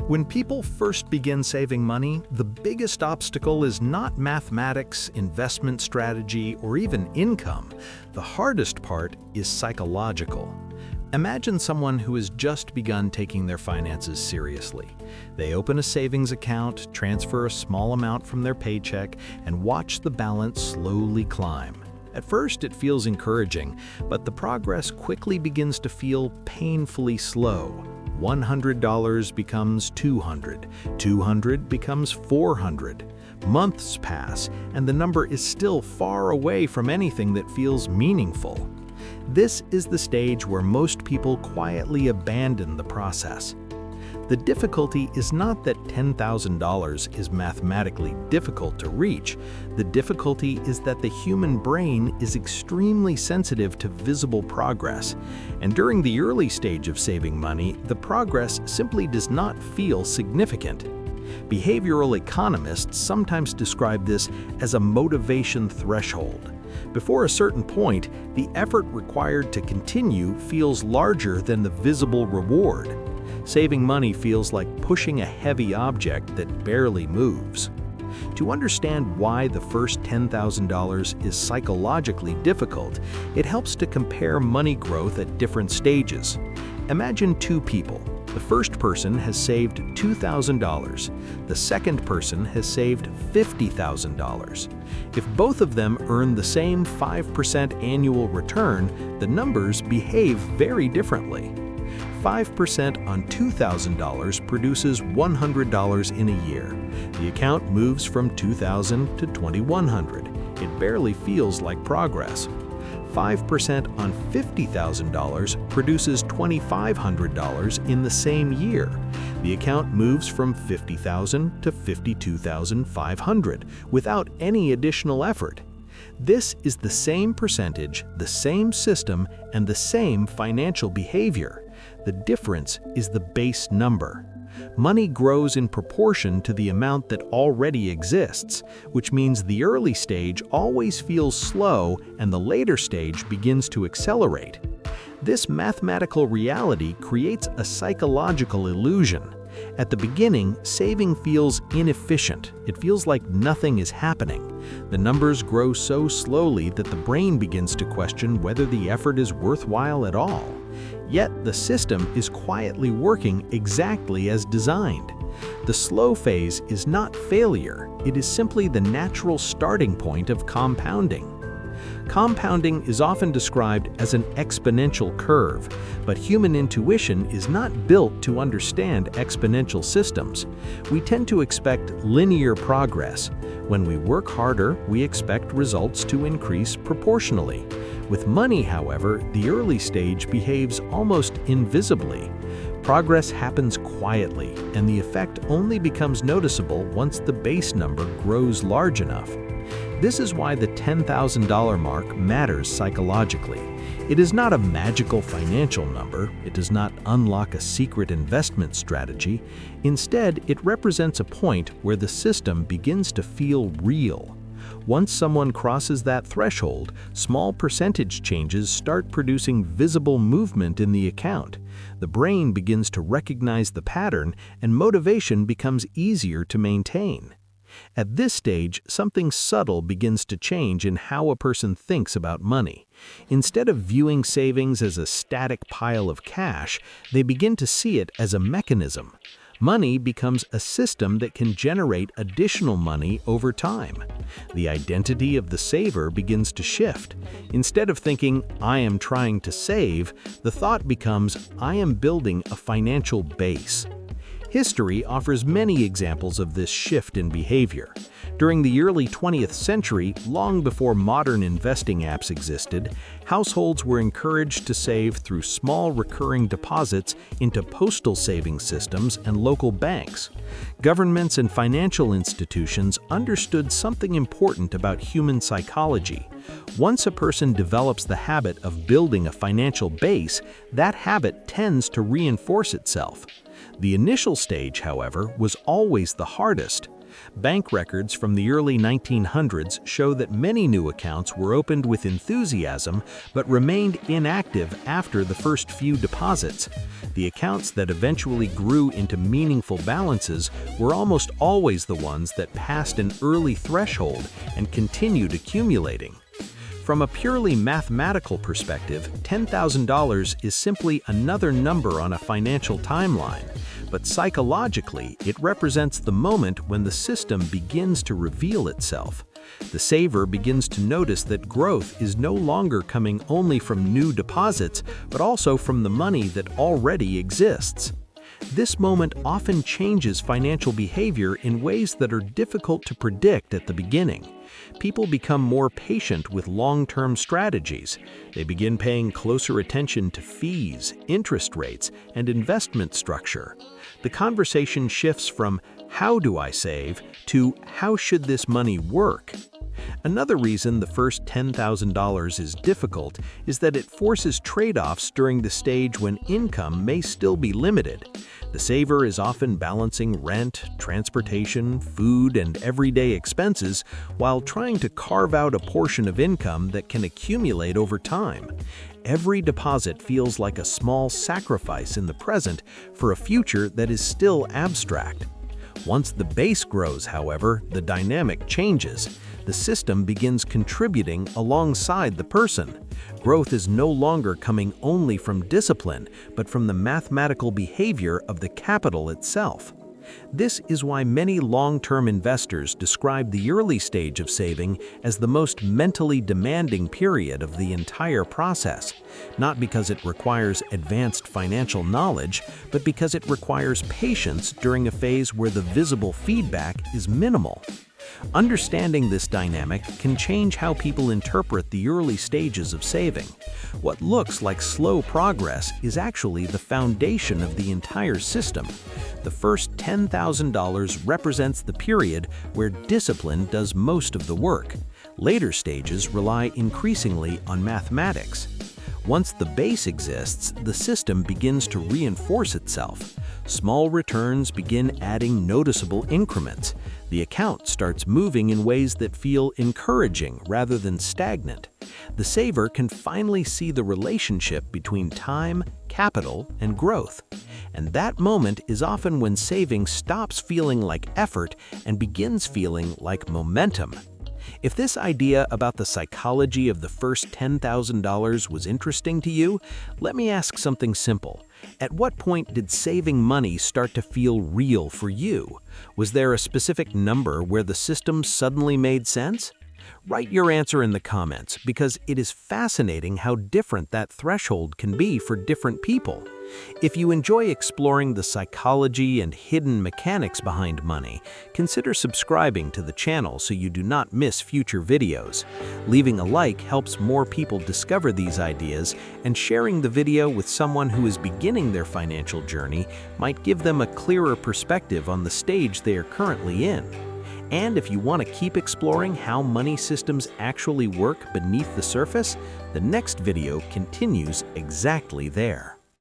When people first begin saving money, the biggest obstacle is not mathematics, investment strategy, or even income. The hardest part is psychological. Imagine someone who has just begun taking their finances seriously. They open a savings account, transfer a small amount from their paycheck, and watch the balance slowly climb. At first, it feels encouraging, but the progress quickly begins to feel painfully slow. $100 becomes $200, $200 becomes $400. Months pass, and the number is still far away from anything that feels meaningful. This is the stage where most people quietly abandon the process. The difficulty is not that $10,000 is mathematically difficult to reach. The difficulty is that the human brain is extremely sensitive to visible progress. And during the early stage of saving money, the progress simply does not feel significant. Behavioral economists sometimes describe this as a motivation threshold. Before a certain point, the effort required to continue feels larger than the visible reward. Saving money feels like pushing a heavy object that barely moves. To understand why the first $10,000 is psychologically difficult, it helps to compare money growth at different stages. Imagine two people. The first person has saved $2,000. The second person has saved $50,000. If both of them earn the same 5% annual return, the numbers behave very differently. 5% on $2,000 produces $100 in a year. The account moves from $2,000 to $2,100. It barely feels like progress. 5% on $50,000 produces $2,500 in the same year. The account moves from $50,000 to $52,500 without any additional effort. This is the same percentage, the same system, and the same financial behavior. The difference is the base number. Money grows in proportion to the amount that already exists, which means the early stage always feels slow and the later stage begins to accelerate. This mathematical reality creates a psychological illusion. At the beginning, saving feels inefficient. It feels like nothing is happening. The numbers grow so slowly that the brain begins to question whether the effort is worthwhile at all. Yet the system is quietly working exactly as designed. The slow phase is not failure. It is simply the natural starting point of compounding. Compounding is often described as an exponential curve, but human intuition is not built to understand exponential systems. We tend to expect linear progress. When we work harder, we expect results to increase proportionally. With money, however, the early stage behaves almost invisibly. Progress happens quietly, and the effect only becomes noticeable once the base number grows large enough. This is why the $10,000 mark matters psychologically. It is not a magical financial number. It does not unlock a secret investment strategy. Instead, it represents a point where the system begins to feel real. Once someone crosses that threshold, small percentage changes start producing visible movement in the account. The brain begins to recognize the pattern, and motivation becomes easier to maintain. At this stage, something subtle begins to change in how a person thinks about money. Instead of viewing savings as a static pile of cash, they begin to see it as a mechanism. Money becomes a system that can generate additional money over time. The identity of the saver begins to shift. Instead of thinking, "I am trying to save," the thought becomes, "I am building a financial base." History offers many examples of this shift in behavior. During the early 20th century, long before modern investing apps existed, households were encouraged to save through small recurring deposits into postal savings systems and local banks. Governments and financial institutions understood something important about human psychology. Once a person develops the habit of building a financial base, that habit tends to reinforce itself. The initial stage, however, was always the hardest. Bank records from the early 1900s show that many new accounts were opened with enthusiasm but remained inactive after the first few deposits. The accounts that eventually grew into meaningful balances were almost always the ones that passed an early threshold and continued accumulating. From a purely mathematical perspective, $10,000 is simply another number on a financial timeline, but psychologically, it represents the moment when the system begins to reveal itself. The saver begins to notice that growth is no longer coming only from new deposits, but also from the money that already exists. This moment often changes financial behavior in ways that are difficult to predict at the beginning. People become more patient with long-term strategies. They begin paying closer attention to fees, interest rates, and investment structure. The conversation shifts from "how do I save" to "how should this money work?" Another reason the first $10,000 is difficult is that it forces trade-offs during the stage when income may still be limited. The saver is often balancing rent, transportation, food, and everyday expenses while trying to carve out a portion of income that can accumulate over time. Every deposit feels like a small sacrifice in the present for a future that is still abstract. Once the base grows, however, the dynamic changes. The system begins contributing alongside the person. Growth is no longer coming only from discipline, but from the mathematical behavior of the capital itself. This is why many long-term investors describe the early stage of saving as the most mentally demanding period of the entire process, not because it requires advanced financial knowledge, but because it requires patience during a phase where the visible feedback is minimal. Understanding this dynamic can change how people interpret the early stages of saving. What looks like slow progress is actually the foundation of the entire system. The first $10,000 represents the period where discipline does most of the work. Later stages rely increasingly on mathematics. Once the base exists, the system begins to reinforce itself. Small returns begin adding noticeable increments. The account starts moving in ways that feel encouraging rather than stagnant. The saver can finally see the relationship between time, capital, and growth. And that moment is often when saving stops feeling like effort and begins feeling like momentum. If this idea about the psychology of the first $10,000 was interesting to you, let me ask something simple. At what point did saving money start to feel real for you? Was there a specific number where the system suddenly made sense? Write your answer in the comments because it is fascinating how different that threshold can be for different people. If you enjoy exploring the psychology and hidden mechanics behind money, consider subscribing to the channel so you do not miss future videos. Leaving a like helps more people discover these ideas, and sharing the video with someone who is beginning their financial journey might give them a clearer perspective on the stage they are currently in. And if you want to keep exploring how money systems actually work beneath the surface, the next video continues exactly there.